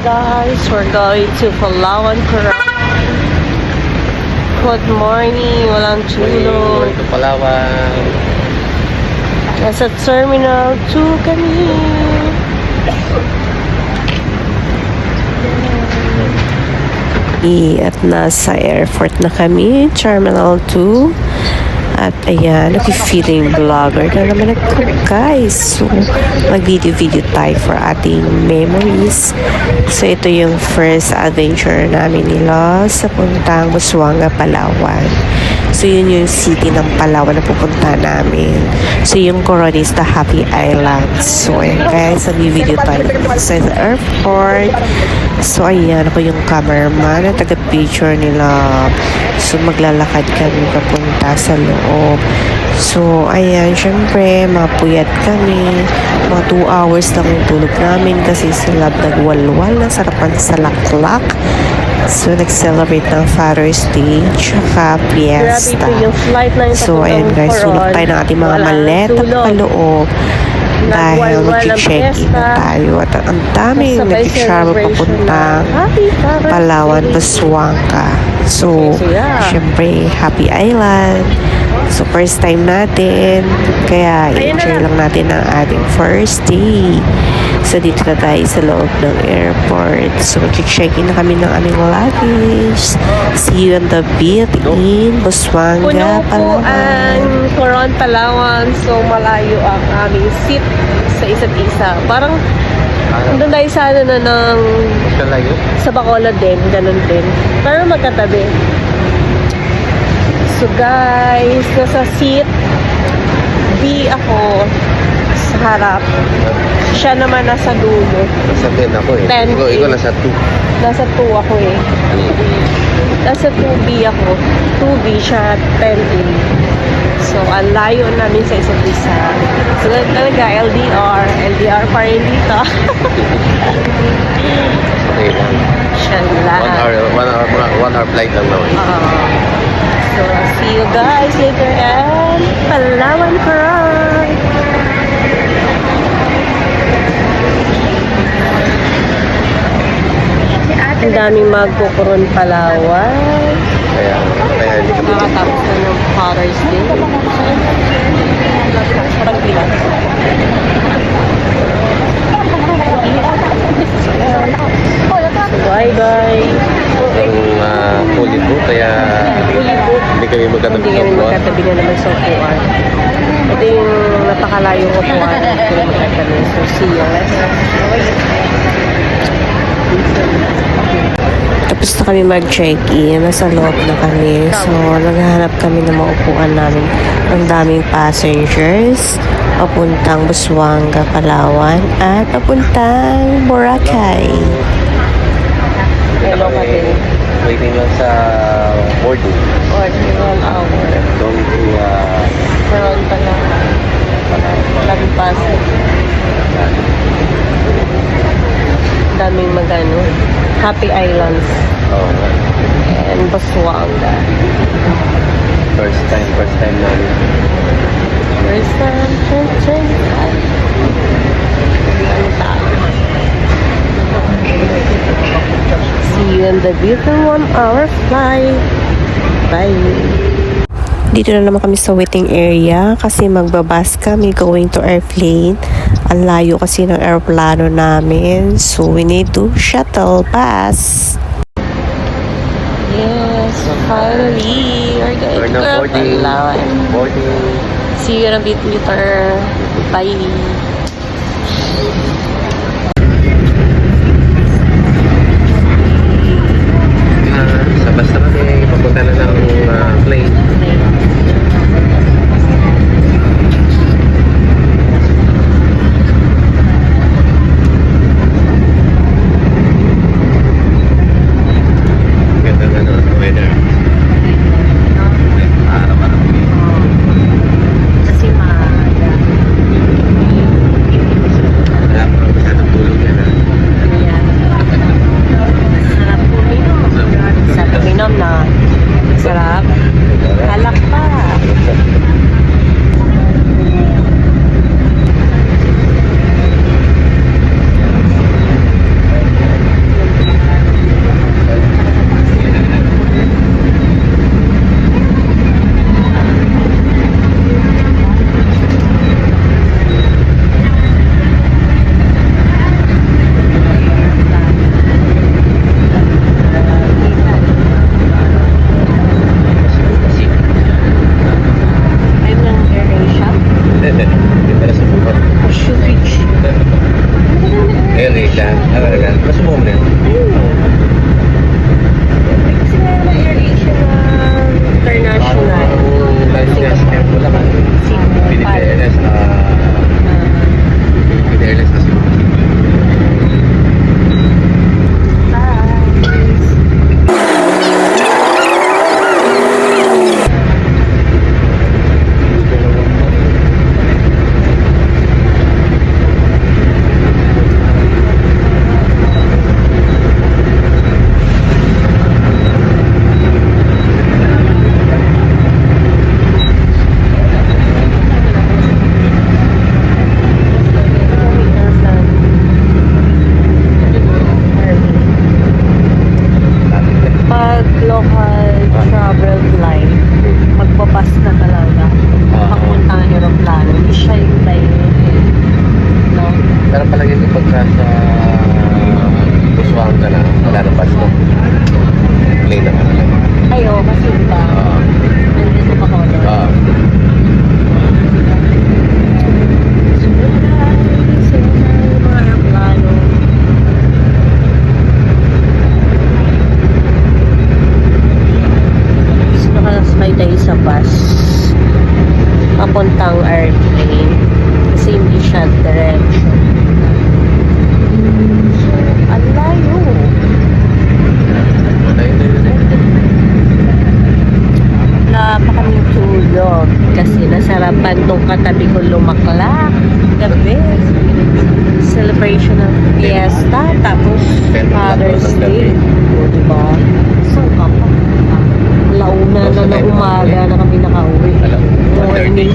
guys, we're going to Palawan, Coron. Good morning, walang tulog. Ito Palawan. Nasa Terminal 2 kami. At nasa airport na kami, Terminal 2. At ayan, nag-feeling vlogger na naman ako guys. So, mag-video tayo for ating memories. So, ito yung first adventure namin nila sa puntang Busuanga, Palawan. So, yun yung city ng Palawan na pupunta namin. So, yung Coron is the Happy Islands. So, ayan guys, nag-video tayo sa airport. So, ayan, ako yung cameraman na taga-picture nila. So, maglalakad kami papunta sa loob. So, ayan, syempre, mapuyat kami. Mga 2 hours lang yung tulog namin kasi sila nagwalwal na sarapan sa laklak. So, nag-celebrate ng Father's Day tsaka fiesta. So, ayan guys, sulok tayo ng ating mga maleta paloob. Dahil mag-check-in na tayo at ang daming nag-travel papunta Palawan, Busuanga. So, syempre, Happy Island. So, first time natin. Kaya, enjoy lang natin ang ating first day. So, dito na tayo sa loob ng airport. So, mag-check-in na kami ng aming luggage. See you on the beach in Busuanga, Palawan. Coron, Palawan. So, malayo ang aming seat sa isa't isa. Parang, doon tayo sa ano na ng... Sa Bacolod din, ganun din. Pero magkatabi. So guys, nasa seat B ako sa harap. Siya naman nasa dulo. Nasa 10 ako eh. 10. Ikaw nasa 2. Nasa 2 ako eh. Nasa 2B ako. 2B siya, 10A. So, ang layo namin sa isa't isa. So, talaga, LDR. LDR pa rin dito. Okay lang. Siya lang. 1 hour flight lang naman. So, see you guys later and Palawan, Coron! Ang daming magkukuron Palawan. Kaya hindi kami. Nakatapos na ng Father's Day. Pagbilang. Bye-bye. Yung fully booked, kaya hindi kami magkatabi Hindi sa kami upuan. magkatabi na naman sa upuan. Ito yung napakalayong upuan. Hindi kami magkatabi. So, see you. Tapos na kami mag-check-in. Nasa loob na kami. So, naghahanap kami ng mga upuan namin. Ang daming passengers. Papuntang Busuanga, Palawan. At papuntang Boracay. Hello, kapatid. Waiting lang sa boarding. Order 1 hour. Going to Meron pa na. Walang pasok. Daming magano. Happy Islands. oh, And Busuanga. first time namin. First time. Ang tao. See you on the beautiful 1 hour flight. Bye. Dito na naman kami sa waiting area kasi magbabas kami going to airplane. Ang layo kasi ng aeroplano namin. So, we need to shuttle bus. Yes, so finally, we're going to Palawan. Boarding. See you in a bit later. Bye. Sa bus na kami, papunta na ng plane. Ganda na ng weather. Araw-araw. Kasi maaga. Araw-araw. AirAsia. Talaga. Nasubukan mo na yan? Kasi nga naman AirAsia na international. License niya. Wala ka. PDTLS. PDTLS na siguro. Pag local travel flight, magbapas na talaga. Papuntang aeroplano. Hindi siya yung time. No? Pero palagi ko pagka sa Busuanga na, wala na bus mo. Plane na kami. Ayo, kasi ba? Nandito pa kami. Mga aeroplano. Gusto nakasakay tayo sa bus. Papuntang airplane. Kasi hindi siya direction. Ang layo. Wala pa kaming tulog. Kasi nasarapan nung katabi ko lumaklak. Gabi. Celebration ng fiesta. Tapos Father's Day. O, diba? So, papa. Launa na na umaga na kami nakauwi. Morning.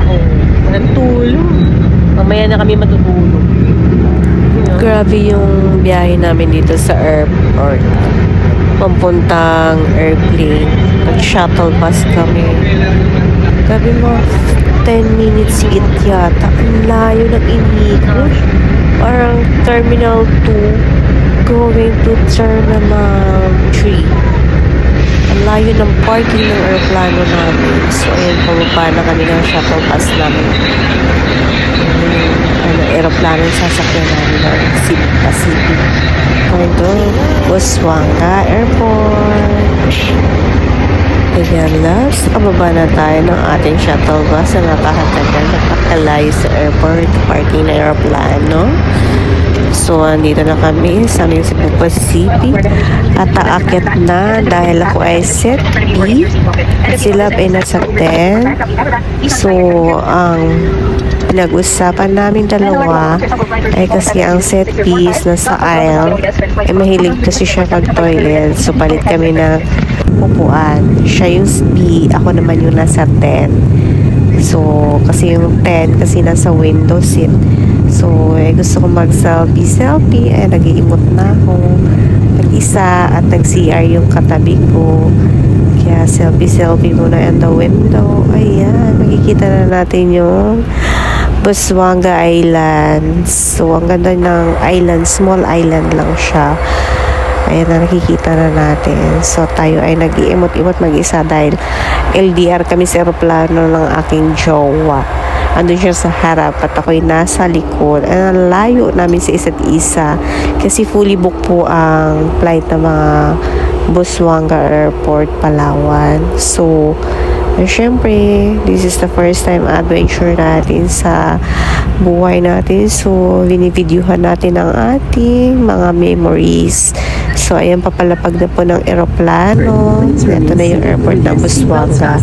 Oh, walang tulog. Mamaya na kami matutulog. Grabe yung biyahe namin dito sa airport. Papuntang airplane. Nag-shuttle bus kami. Grabe mga 10 minutes higit yata. Ang layo ng inikot. Parang Terminal 2 going to Terminal 3. Ang layo ng parking ng aeroplano namin. So, ayan, pababa na kami ng shuttle bus namin. Aeroplano yung sasakyan namin ng Cebu Pacific. Ito, Busuanga Airport. Ayan, loves. Kababa na tayo ng ating shuttle bus na napakatagal, napakalayo sa airport, parking ng aeroplano. So, andito na kami sa aming Cebu Pacific at aakit na dahil ako ay set B. Sila ay nasa 10. So, ang pinag-usapan namin dalawa ay kasi ang set piece na sa aisle ay mahilig kasi siya mag-toilet. So, palit kami ng upuan. Siya yung B, ako naman yung nasa 10. So, kasi yung 10 kasi nasa window seat. So, gusto ko mag-selfie. Ay, nag-iimot na ako. Nag-isa at nag-CR yung katabi ko. Kaya selfie muna in the window. Ayan, nakikita na natin yung Busuanga Islands. So, ang ganda ng island. Small island lang siya. Ayan na, nakikita na natin. So, tayo ay nag-iimot-imot mag-isa dahil LDR kami sa aeroplano ng aking jowa. Andun siya sa harap at ako'y nasa likod. Ang layo namin sa isa't isa. Kasi fully book po ang flight ng mga Busuanga Airport, Palawan. So, syempre, this is the first time adventure natin sa buhay natin. So, binivideohan natin ang ating mga memories. So, ayan, papalapag na po ng aeroplano. Ito na yung airport ng Busuanga,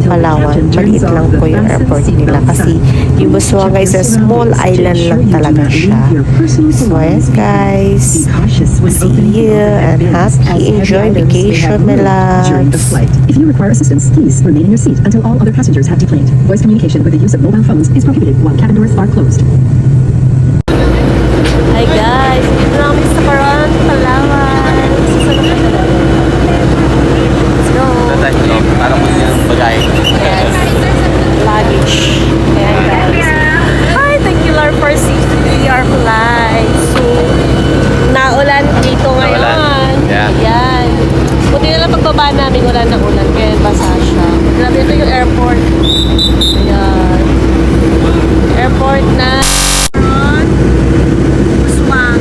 Palawan. Maliit lang po yung airport nila kasi yung Busuanga is a small island lang talaga siya. So, ayan guys. See you and happy enjoy vacation, my loves. If you require assistance, please remain in your seat until all other passengers have deplaned. Voice communication with the use of mobile phones is prohibited while cabin doors are closed. Hi guys, dito na kami sa Coron, Palawan. Let's go. Para mo yung bagay. Yes. Luggage. Ayan guys. Hi, thank you Lord for safety our flight. So, naulan dito ngayon. Yeah. Ayan. Buti na lang pagbaba namin, wala na ulan. Kaya basa siya. Grabe, ito yung airport. Ayan. Airport na Busuanga.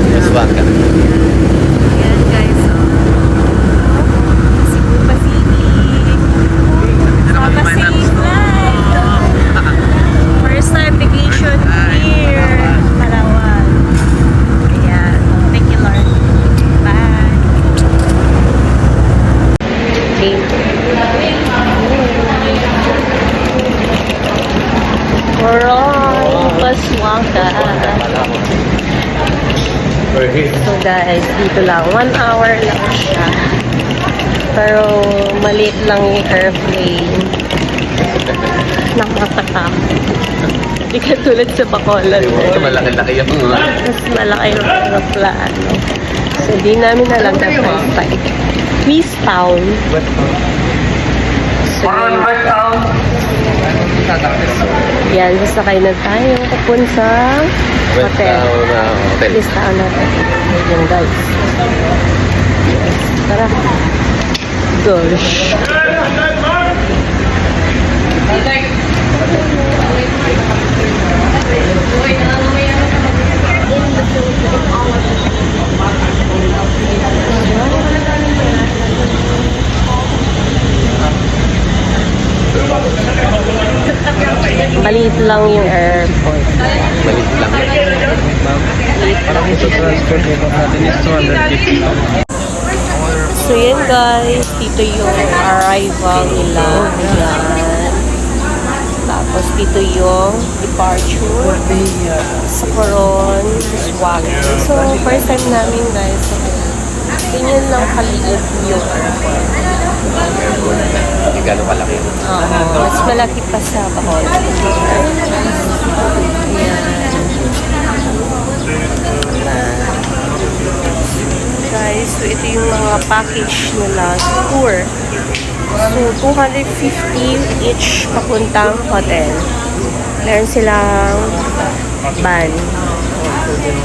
So guys, dito lang. 1 hour lang siya. Pero maliit lang yung airplane. Nakakatakot. Hindi ka tulad sa Bacolod. Malaki-laki yung Mas malaki yung aeroplano. So di namin alam na tayo. Peace Town. So, yan, sasakay na tayo kapun sa hotel. Peace Town natin. Yan guys. Tara. Gosh. Maliit lang yung airport. Maliit lang. Parang ito transport dito natin is 250. So yan guys, dito yung arrival nila. Yan. Tapos dito yung departure sa Coron, Swagan. So first time namin guys. So, ganyan lang kaliit yung airport. Hindi gano'ng kalaki. Mas malaki pa sa Bacolod. Yan. Guys, so ito yung mga package nila sa tour. So, 250 each papuntang hotel. Meron silang van.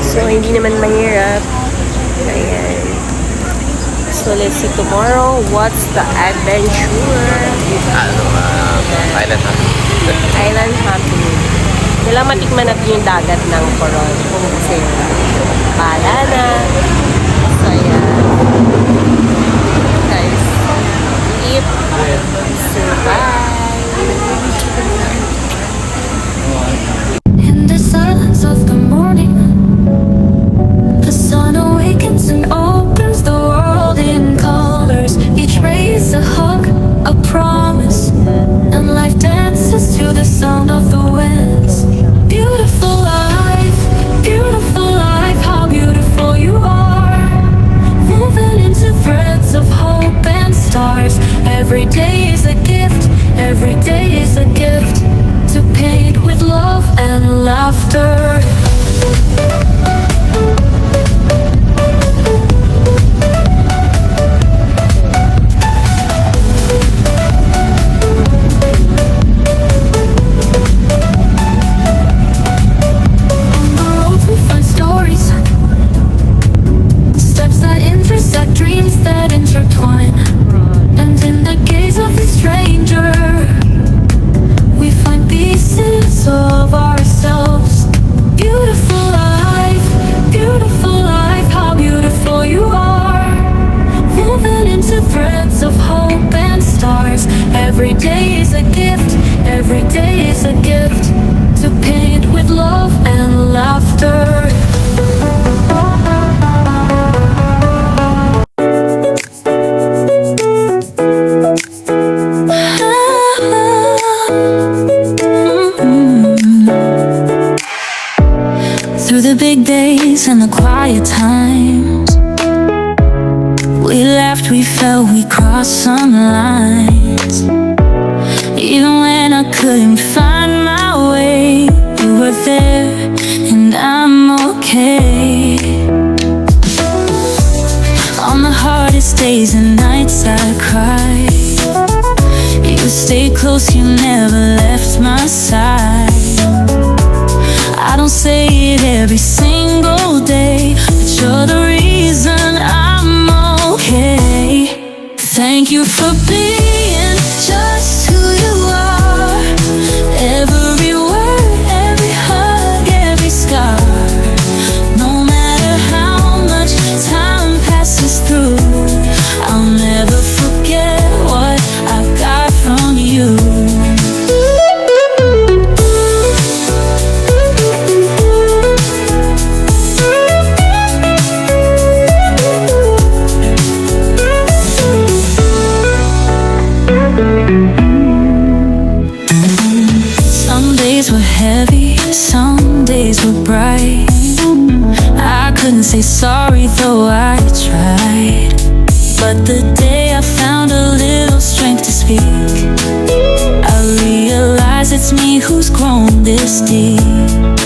So, hindi naman mahirap. Ayan. So, let's see tomorrow. What's the adventure? Island hopping. Island hopping. Kailangan matikman natin yung dagat ng Coron. Kung kasi bahala na. So, ayan. Guys, eat, survive. In the silence of the morning, the sun awakens and opens the world in colors. Each ray is a hug, a promise, and life dances to the sound of the winds. Beautiful life, how beautiful you are. Woven into threads of hope and stars. Every day is a gift, every day is a gift. To paint with love and laughter. On the road we find stories, steps that intersect, dreams that intertwine. And in the gaze of the stranger, we find pieces of ourselves. Beautiful life, how beautiful you are. Woven into threads of hope and stars. Every day is a gift, every day is a gift. To paint with love and laughter. Through the big days and the quiet times, we laughed, we felt, we crossed some lines. Even when I couldn't find my way, you were there, and I'm okay. On the hardest days and nights I cried, you stayed close, you never left my side. I don't say it every single day, but you're the reason I'm okay. Thank you for being just who you are. Every word, every hug, every scar. No matter how much time passes through, I'll never forget what I got from you. sorry though I tried. But the day I found a little strength to speak, I realize it's me who's grown this deep.